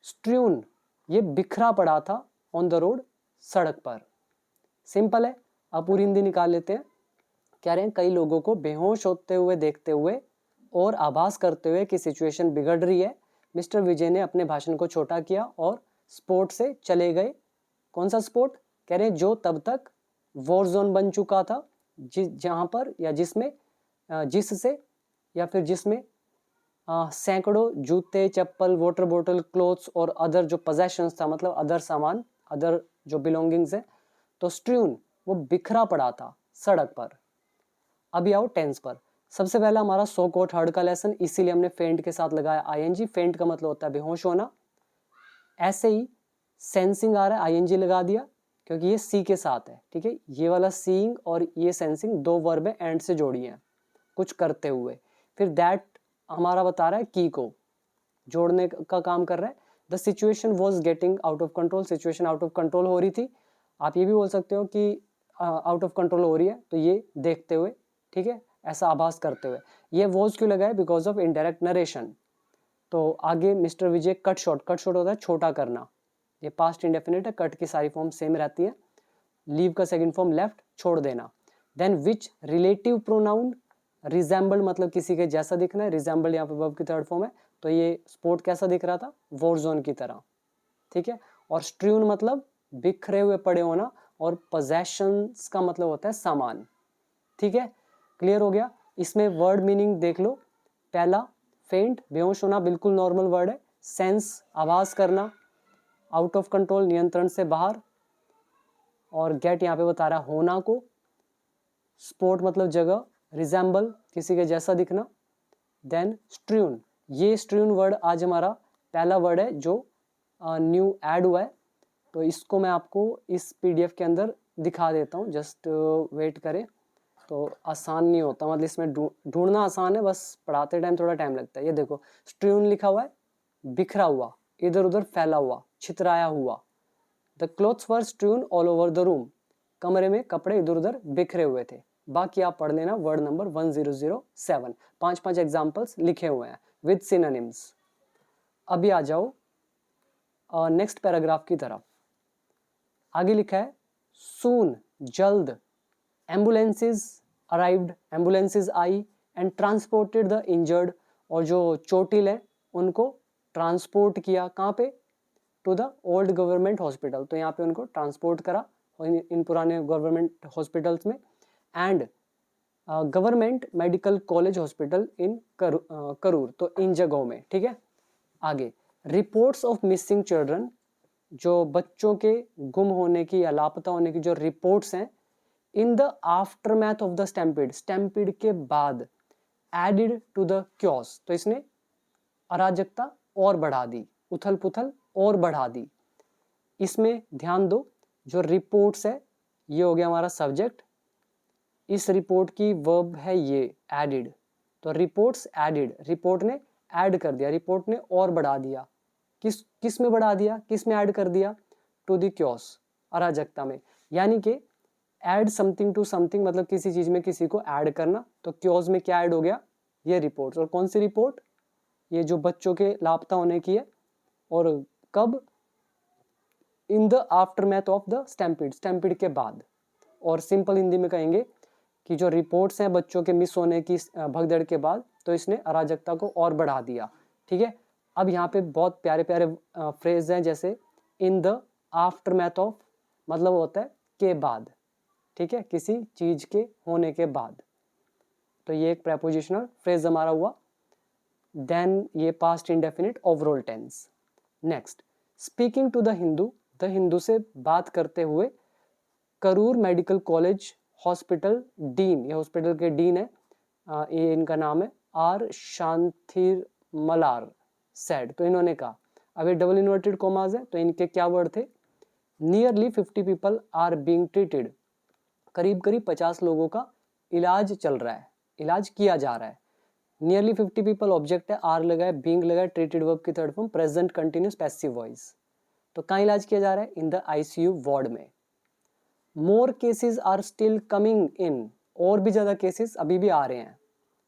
स्ट्र्यून, ये बिखरा पड़ा था, ऑन द रोड, सड़क पर। सिंपल है, अब पूरी हिंदी निकाल लेते हैं। कह रहे हैं कई लोगों को बेहोश होते हुए देखते हुए और आभास करते हुए कि सिचुएशन बिगड़ रही है, मिस्टर विजय ने अपने भाषण को छोटा किया और स्पोर्ट से चले गए। कौन सा स्पोर्ट, कह रहे हैं जो तब तक वॉर जोन बन चुका था, जहां पर या जिसमें, जिससे या फिर जिसमें सैकड़ों जूते, चप्पल, वाटर बोतल, क्लोथ्स और अदर जो पोजेशंस था, मतलब अदर सामान, अदर जो बिलोंगिंग्स है, तो स्ट्र्यून, वो बिखरा पड़ा था सड़क पर। अभी आओ टेंस पर। सबसे पहला हमारा सो कोट हर्ड का लेसन, इसीलिए हमने फेंट के साथ लगाया आईएनजी। फेंट का मतलब होता है बेहोश होना। ऐसे ही सेंसिंग आ रहा है, आईएनजी लगा दिया क्योंकि ये सी के साथ है। ठीक है, ये वाला सीइंग और ये सेंसिंग दो वर्ब है, एंड से जोड़ी है, कुछ करते हुए। फिर दैट हमारा बता रहा है की को जोड़ने का काम कर रहा है। The situation was getting out of control, situation out of control हो रही थी। आप ये भी बोल सकते हो कि आउट ऑफ कंट्रोल हो रही है, तो ये देखते हुए, ठीक है, ऐसा आभास करते हुए। ये वॉज क्यों लगा है, बिकॉज ऑफ इनडायरेक्ट नरेशन। तो आगे मिस्टर विजय कट शॉर्ट, कट शॉर्ट होता है छोटा करना, ये पास्ट इंडेफिनिट है, कट की सारी फॉर्म सेम रहती है। लीव का सेकंड फॉर्म लेफ्ट, छोड़ देना। Then which relative pronoun, resembled मतलब किसी के जैसा दिखना है, रिजेंबल्ड यहाँ पे वर्ब की थर्ड फॉर्म है, तो ये स्पोर्ट कैसा दिख रहा था, वॉर जोन की तरह। ठीक है, और स्ट्र्यून मतलब बिखरे हुए पड़े होना, और पोजेशंस का मतलब होता है सामान। ठीक है, क्लियर हो गया। इसमें वर्ड मीनिंग देख लो। पहला फेंट, बेहोश होना, बिल्कुल नॉर्मल वर्ड है। सेंस, आभास करना, आउट ऑफ कंट्रोल, नियंत्रण से बाहर। और गेट यहाँ पे बता रहा है होना को। स्पोर्ट मतलब जगह, रिजेंबल किसी के जैसा दिखना। देन स्ट्र्यून, ये स्ट्र्यून वर्ड आज हमारा पहला वर्ड है जो न्यू ऐड हुआ है, तो इसको मैं आपको इस पीडीएफ के अंदर दिखा देता हूँ, जस्ट वेट करें। तो आसान नहीं होता, मतलब इसमें ढूंढना आसान है, बस पढ़ाते टाइम थोड़ा टाइम लगता है। ये देखो स्ट्र्यून लिखा हुआ है, बिखरा हुआ, इधर उधर फैला हुआ, छितराया हुआ। The clothes were strewn all over the room, कमरे में कपड़े इधर उधर बिखरे हुए थे। बाकी आप पढ़ लेना वर्ड नंबर 1007, 5 एग्जाम्पल्स लिखे हुए हैं विद सिनोनिम्स। अभी आ जाओ नेक्स्ट पैराग्राफ की तरफ। आगे लिखा है सून, जल्द, एम्बुलेंसेज अराइव्ड, एम्बुलेंसेज आई एंड ट्रांसपोर्टेड द इंजर्ड, और जो चोटिल है उनको ट्रांसपोर्ट किया, कहाँ पे, to the old government hospital, तो यहाँ पे उनको ट्रांसपोर्ट करा इन पुराने गवर्नमेंट हॉस्पिटल्स में। And government medical college hospital in Karur, तो इन जगहों में। ठीक है, आगे रिपोर्ट्स ऑफ मिसिंग चिल्ड्रन, जो बच्चों के गुम होने की या लापता होने की जो रिपोर्ट्स हैं, in the aftermath of the stampede, stampede के बाद, एडिड टू द क्योस, तो इसने अराजकता और बढ़ा दी, उथल पुथल और बढ़ा दी। इसमें ध्यान दो, जो रिपोर्ट्स है ये हो गया हमारा सब्जेक्ट, इस रिपोर्ट की वर्ब है ये एडिड, तो रिपोर्ट्स एडिड, रिपोर्ट ने ऐड कर दिया, रिपोर्ट ने और बढ़ा दिया। किस में बढ़ा दिया, किस में ऐड कर दिया, टू द क्योस, अराजकता में। यानी कि ऐड समथिंग टू समथिंग, मतलब किसी चीज में किसी को ऐड करना, तो क्योस में क्या ऐड हो गया, ये रिपोर्ट। और कौन सी रिपोर्ट, ये जो बच्चों के लापता होने की है, और कब, in the aftermath of the stampede, stampede के बाद। और सिंपल हिंदी में कहेंगे कि जो रिपोर्ट्स हैं बच्चों के मिस होने की भगदड़ के बाद, तो इसने अराजकता को और बढ़ा दिया। ठीक है, अब यहाँ पे बहुत प्यारे प्यारे फ्रेज हैं, जैसे इन द आफ्टरमैथ ऑफ, मतलब होता है के बाद। ठीक है, किसी चीज के होने के बाद। तो ये एक प्रेपोजिशनल फ्रेज हमारा हुआ। देन ये past indefinite overall tense. Next, speaking to the Hindu से बात करते हुए Karur medical college hospital dean, ये हॉस्पिटल के डीन है, ये इनका नाम है, आर शांतिर मलार सेड, तो इन्होंने कहा, अब ये डबल इन्वर्टेड कॉमास है, तो इनके क्या वर्ड थे, nearly 50 people are being treated, करीब करीब 50 लोगों का इलाज चल रहा है, इलाज किया जा रहा है। नियरली 50 पीपल ऑब्जेक्ट है, आर लगा है, बीइंग लगा है, ट्रीटेड वर्ब की third form present continuous passive voice. तो कहाँ इलाज किया जा रहा है, इन द आईसीयू वार्ड में। More cases are still coming in, और भी ज्यादा केसेस अभी भी आ रहे हैं,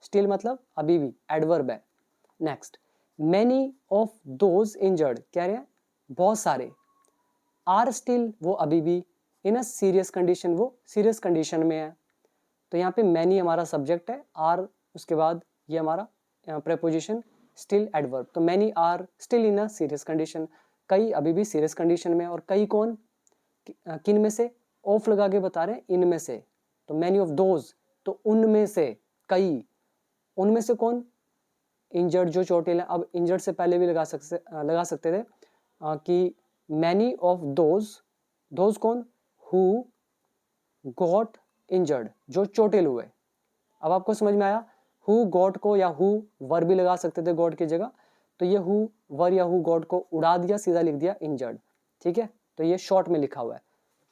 स्टिल मतलब अभी भी, एडवर्ब है। Next, many of those injured, कह रहे हैं बहुत सारे, आर स्टिल वो अभी भी, इन अ सीरियस कंडीशन वो सीरियस कंडीशन में है। तो यहाँ पे मैनी हमारा सब्जेक्ट है, आर उसके बाद ये हमारा प्रेपोजिशन स्टिल एडवर्ब, तो many are still in a serious condition, कई अभी भी सीरियस कंडीशन में, और कई कौन, किन में से, ऑफ लगा के बता रहे हैं, इनमें से, तो मैनी ऑफ दोज, तो उनमें से कई, उनमें से कौन, इंजर्ड जो चोटिल है। अब इंजर्ड से पहले भी लगा सकते थे कि मैनी ऑफ दोज कौन, हु गॉट इंजर्ड, जो चोटिल हुए। अब आपको समझ में आया, हु गॉट को या हु वर भी लगा सकते थे गॉड की जगह, तो ये हु वर या हु गॉड को उड़ा दिया, सीधा लिख दिया इंजर्ड, ठीक है। तो ये शॉर्ट में लिखा हुआ है,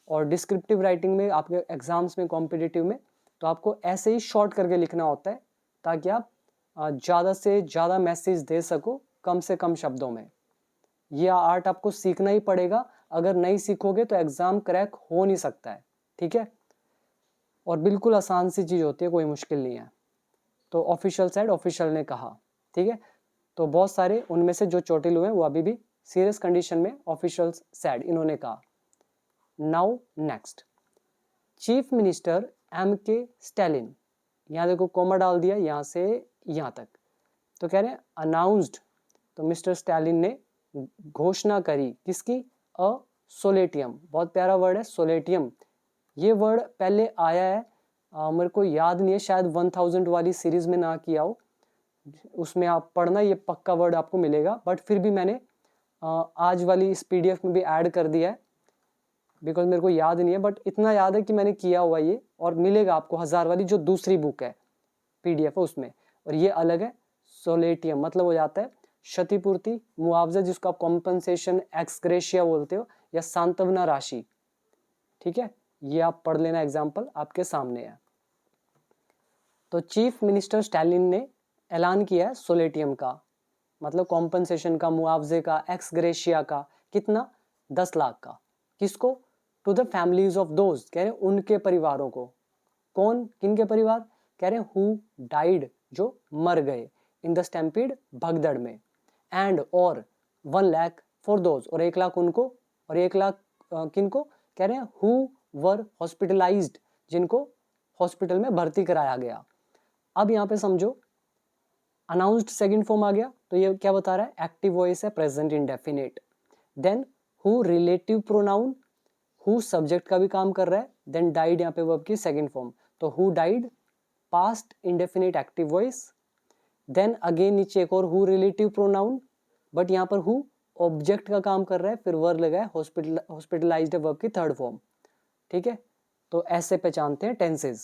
और डिस्क्रिप्टिव राइटिंग में आपके एग्जाम्स में, कॉम्पिटिटिव में, तो आपको ऐसे ही शॉर्ट करके लिखना होता है, ताकि आप ज़्यादा से ज़्यादा मैसेज दे सको कम से कम शब्दों में। यह आर्ट आपको सीखना ही पड़ेगा, अगर नहीं सीखोगे तो एग्जाम क्रैक हो नहीं सकता है, ठीक है। और बिल्कुल आसान सी चीज़ होती है, कोई मुश्किल नहीं है। तो ऑफिशियल साइड, ऑफिशियल ने कहा, ठीक है। तो बहुत सारे उनमें से जो चोटिल हुए वो अभी भी सीरियस कंडीशन में, ऑफिशियल साइड इन्होंने कहा। Now next, chief minister M.K. Stalin, यहाँ देखो कॉमा डाल दिया यहाँ से यहाँ तक, तो कह रहे हैं अनाउंस्ड, तो मिस्टर स्टैलिन ने घोषणा करी, किसकी, अ सोलेटियम, बहुत प्यारा वर्ड है सोलेटियम, ये वर्ड पहले आया है, मेरे को याद नहीं है, शायद 1000 वाली सीरीज में ना किया हो, उसमें आप पढ़ना, ये पक्का वर्ड आपको मिलेगा, बट फिर भी मैंने आज वाली इस PDF में भी ऐड कर दिया है, बिकॉज मेरे को याद नहीं है, बट इतना याद है कि मैंने किया हुआ ये, और मिलेगा आपको 1000 वाली जो दूसरी बुक है, PDF है उसमें, और ये अलग है। सोलेटियम मतलब हो जाता है क्षतिपूर्ति, मुआवजा, जिसको आप कॉम्पनसेशन, एक्सग्रेशिया बोलते हो, या सांत्वना राशि, ठीक है। ये आप पढ़ लेना, एग्जाम्पल आपके सामने है। तो चीफ मिनिस्टर स्टैलिन ने ऐलान किया है सोलेटियम का, मतलब कॉम्पनसेशन का, मुआवजे का, एक्सग्रेशिया का, कितना, 10 लाख का, किसको, to the families of those, कह रहे हैं उनके परिवारों को, कौन, किनके परिवार, कह रहे हैं हु डाइड, जो मर गए, इन द स्टैम्पीड, भगदड़ में, एंड और 1 लाख फॉर दोज, और 1 लाख उनको, और 1 लाख किनको, कह रहे हैं हु वर हॉस्पिटलाइज्ड, जिनको हॉस्पिटल में भर्ती कराया गया। अब यहाँ पे समझो, अनाउंस्ड सेकंड फॉर्म आ गया, तो ये क्या बता रहा है, एक्टिव वॉइस है, present indefinite. Then who relative pronoun, who subject का भी काम कर रहा है, देन डाइड यहाँ पे वर्ब की सेकंड फॉर्म, तो who died, past indefinite active voice. Then again नीचे एक और हु रिलेटिव प्रोनाउन, बट यहाँ पर हु ऑब्जेक्ट का काम कर रहा है, फिर वर्ब लगा है, हॉस्पिटलाइज्ड वर्ब की थर्ड फॉर्म, ठीक है। तो ऐसे पहचानते हैं टेंसेज,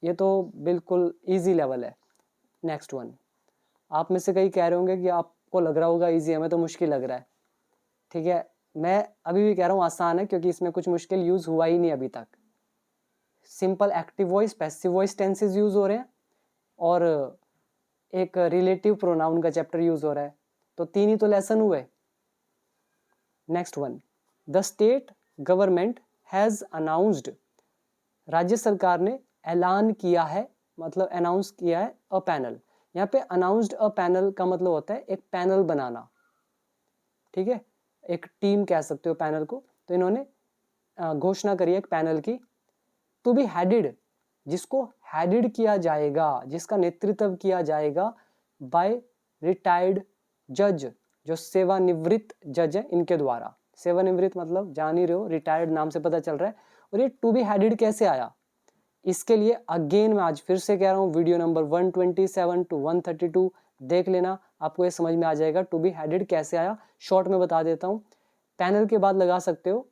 ये तो बिल्कुल इजी लेवल है। नेक्स्ट वन, आप में से कई कह रहे होंगे कि आपको लग रहा होगा इजी, हमें तो मुश्किल लग रहा है, ठीक है। मैं अभी भी कह रहा हूँ आसान है, क्योंकि इसमें कुछ मुश्किल यूज हुआ ही नहीं अभी तक। Simple active voice, passive voice tenses use हो रहे हैं, और एक रिलेटिव प्रोनाउन का चैप्टर यूज हो रहा है, तो 3 ही तो लेसन हुए। Next one, the state government has announced, राज्य सरकार ने ऐलान किया है, मतलब अनाउंस किया है, अ पैनल। यहाँ पे अनाउंस्ड अ पैनल का मतलब होता है एक पैनल बनाना, ठीक है, एक टीम कह सकते हो पैनल को। तो इन्होंने घोषणा करी है एक पैनल की, टू बी हेडेड, जिसको हेडेड किया जाएगा, जिसका नेतृत्व किया जाएगा, बाय रिटायर्ड जज, जो सेवानिवृत्त जज है, इनके द्वारा। सेवानिवृत्त मतलब जान ही रहे हो, रिटायर्ड नाम से पता चल रहा है, और ये टू बी हैडेड कैसे आया, इसके लिए अगेन मैं आज फिर से कह रहा हूँ, वीडियो नंबर 127 टू 132 देख लेना, आपको ये समझ में आ जाएगा टू बी हैडेड कैसे आया। शॉर्ट में बता देता हूँ, पैनल के बाद लगा सकते हो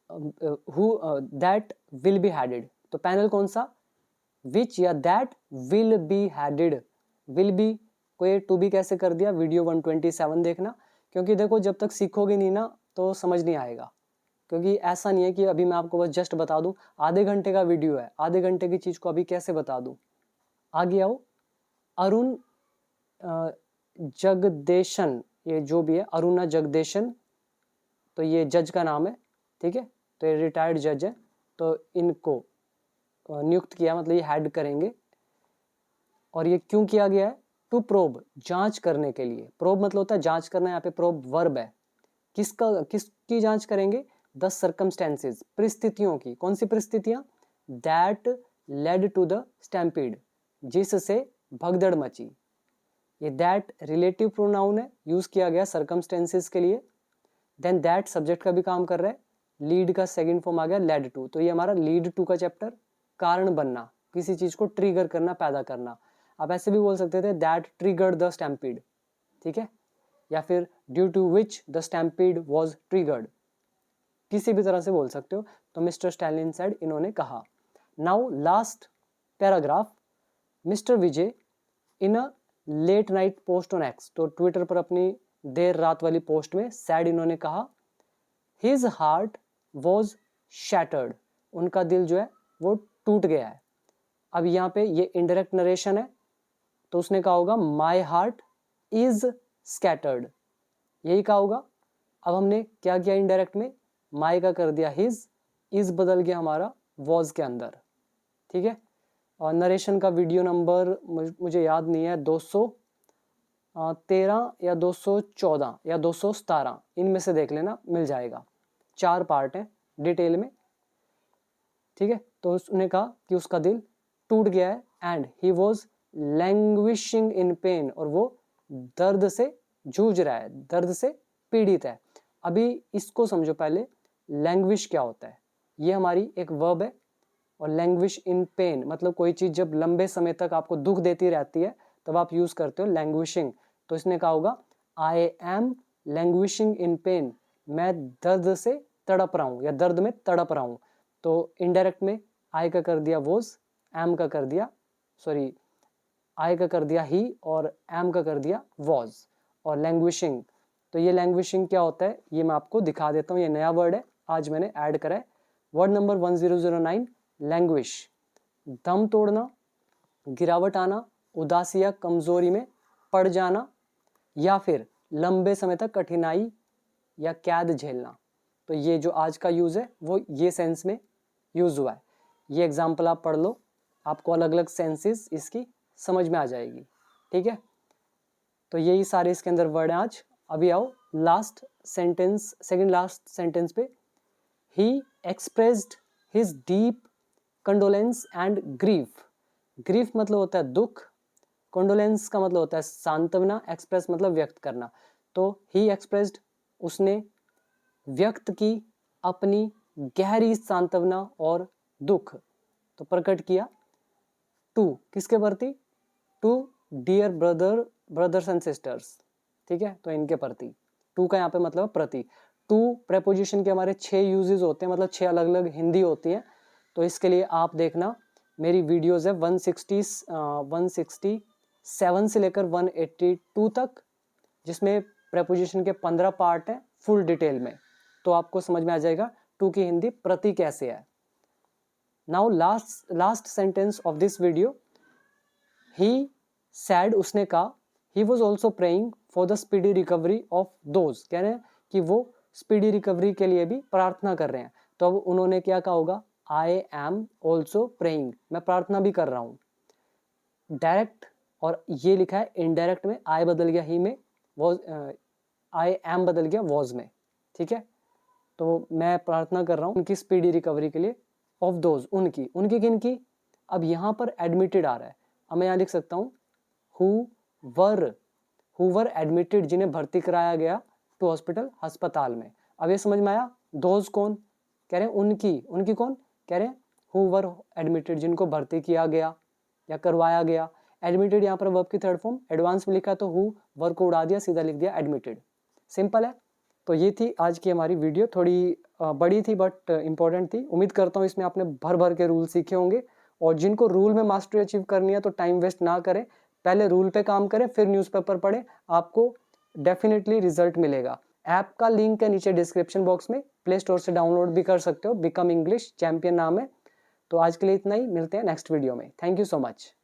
दैट विल बी हैडेड, तो पैनल कौन सा, विच या that will be headed, will be को ये टू बी कैसे कर दिया, वीडियो 127 देखना, क्योंकि देखो जब तक सीखोगे नहीं ना तो समझ नहीं आएगा, क्योंकि ऐसा नहीं है कि अभी मैं आपको बस जस्ट बता दूं, आधे घंटे का वीडियो है, आधे घंटे की चीज को अभी कैसे बता दूं। आगे आओ, अरुण जगदेशन, ये जो भी है अरुणा जगदेशन, तो ये जज का नाम है, ठीक है, तो ये रिटायर्ड जज है, तो इनको नियुक्त किया, मतलब ये हेड करेंगे। और ये क्यों किया गया है, टू प्रोब, जांच करने के लिए, प्रोब मतलब होता है जांच करना, यहाँ पे प्रोब वर्ब है, किसकी जांच करेंगे, द सर्कमस्टेंसेस, परिस्थितियों की, कौन सी परिस्थितियां, that led to the stampede, जिससे भगदड़ मची, ये दैट रिलेटिव प्रोनाउन है, यूज किया गया सर्कमस्टेंसेस के लिए। देन दैट सब्जेक्ट का भी काम कर रहा है, लीड का सेकंड फॉर्म आ गया लेड टू, तो ये हमारा लीड टू का चैप्टर, कारण बनना, किसी चीज को ट्रिगर करना, पैदा करना, आप ऐसे भी बोल सकते थे दैट ट्रिगर्ड द स्टैम्पीड, ठीक है, या फिर due to which the stampede was triggered, किसी भी तरह से बोल सकते हो। तो मिस्टर स्टैलिन सेड, इन्होंने कहा। Now last paragraph, mister Vijay in a late night post on X, तो ट्विटर पर अपनी देर रात वाली पोस्ट में सैड इन्होंने कहा, हिज हार्ट वॉज शैटर्ड, उनका दिल जो है वो टूट गया है। अब यहाँ पे ये इनडायरेक्ट नरेशन है, तो उसने कहा होगा माई हार्ट इज स्कैटर्ड, यही कहा होगा। अब हमने क्या किया इनडायरेक्ट में, माई का कर दिया हिज, इज बदल गया हमारा वॉज के अंदर, ठीक है। और नरेशन का वीडियो नंबर मुझे याद नहीं है, 213 या 214 या 217, इनमें से देख लेना, मिल जाएगा, 4 पार्ट हैं डिटेल में, ठीक है। तो उसने कहा कि उसका दिल टूट गया है, and he was languishing in pen, और वो दर्द से जूझ रहा है, दर्द से पीड़ित है। अभी इसको समझो पहले, लैंग्विश क्या होता है, ये हमारी एक वर्ब है, और लैंग्विश इन पेन मतलब कोई चीज जब लंबे समय तक आपको दुख देती रहती है तब आप यूज करते हो लैंग्विशिंग। तो इसने कहा होगा I am languishing in pen, मैं दर्द से तड़प रहा हूँ या दर्द में तड़प रहा हूँ। तो इनडायरेक्ट में आई का कर दिया वोज, एम का कर दिया, सॉरी आई का कर दिया ही, और एम का कर दिया वॉज। और लैंग्विशिंग, तो ये लैंग्विशिंग क्या होता है ये मैं आपको दिखा देता हूँ, ये नया वर्ड है आज मैंने ऐड करा है। वर्ड नंबर 1009, लैंग्विश, दम तोड़ना, गिरावट आना, उदासी या कमजोरी में पड़ जाना, या फिर लंबे समय तक कठिनाई या कैद झेलना। तो ये जो आज का यूज है वो ये सेंस में यूज हुआ है। ये एग्जाम्पल आप पढ़ लो, आपको अलग अलग सेंसेस इसकी समझ में आ जाएगी, ठीक है। तो यही सारे इसके अंदर वर्ड हैं आज। अभी आओ last sentence, second last sentence पे, he expressed his deep condolence and grief, grief मतलब होता है दुख, कंडोलेंस का मतलब होता है सांत्वना, एक्सप्रेस मतलब व्यक्त करना। तो ही एक्सप्रेस्ड, उसने व्यक्त की अपनी गहरी सांत्वना और दुख, तो प्रकट किया, टू किसके प्रति, to dear brothers and sisters, ठीक है, तो इनके प्रति, टू का यहाँ पे मतलब प्रति। टू प्रेपोजिशन के हमारे 6 यूजेस होते हैं, मतलब 6 अलग अलग हिंदी होती हैं। तो इसके लिए आप देखना मेरी वीडियोस है 167 से लेकर 182 तक, जिसमें प्रेपोजिशन के 15 पार्ट हैं फुल डिटेल में, तो आपको समझ में आ जाएगा टू की हिंदी प्रति कैसे है। Now last sentence of this video, he sad, उसने कहा, he was also praying for the speedy recovery of those, कह रहे हैं कि वो स्पीडी रिकवरी के लिए भी प्रार्थना कर रहे हैं। तो अब उन्होंने क्या कहा होगा, आई एम ऑल्सो प्रेइंग, मैं प्रार्थना भी कर रहा हूँ। डायरेक्ट और ये लिखा है इनडायरेक्ट में, आई बदल गया ही में, वॉज आई एम बदल गया वॉज में, ठीक है। तो मैं प्रार्थना कर रहा हूँ उनकी स्पीडी रिकवरी के लिए, ऑफ दोज, उनकी, उनकी किन की। अब यहाँ पर एडमिटेड आ रहा है, अब मैं यहाँ लिख सकता हूँ हु वर एडमिटेड, जिन्हें भर्ती कराया गया टू हॉस्पिटल, अस्पताल में। अब ये समझ में आया, दोज कौन, कह रहे हैं उनकी कौन, कह रहे हैं हु वर एडमिटेड, जिनको भर्ती किया गया या करवाया गया। एडमिटेड यहाँ पर वर्ब की थर्ड फॉर्म, एडवांस में लिखा तो हु, वर्ब को उड़ा दिया, सीधा लिख दिया एडमिटेड। सिंपल है। तो ये थी आज की हमारी वीडियो, थोड़ी बड़ी थी बट इंपॉर्टेंट थी। उम्मीद करता हूँ इसमें आपने भर भर के रूल सीखे होंगे, और जिनको रूल में मास्टरी अचीव करनी है तो टाइम वेस्ट ना करें, पहले रूल पे काम करें फिर न्यूज़पेपर पढ़ें, आपको डेफिनेटली रिजल्ट मिलेगा। ऐप का लिंक है नीचे डिस्क्रिप्शन बॉक्स में, प्ले स्टोर से डाउनलोड भी कर सकते हो, बिकम इंग्लिश चैंपियन नाम है। तो आज के लिए इतना ही, मिलते हैं नेक्स्ट वीडियो में। Thank you so much.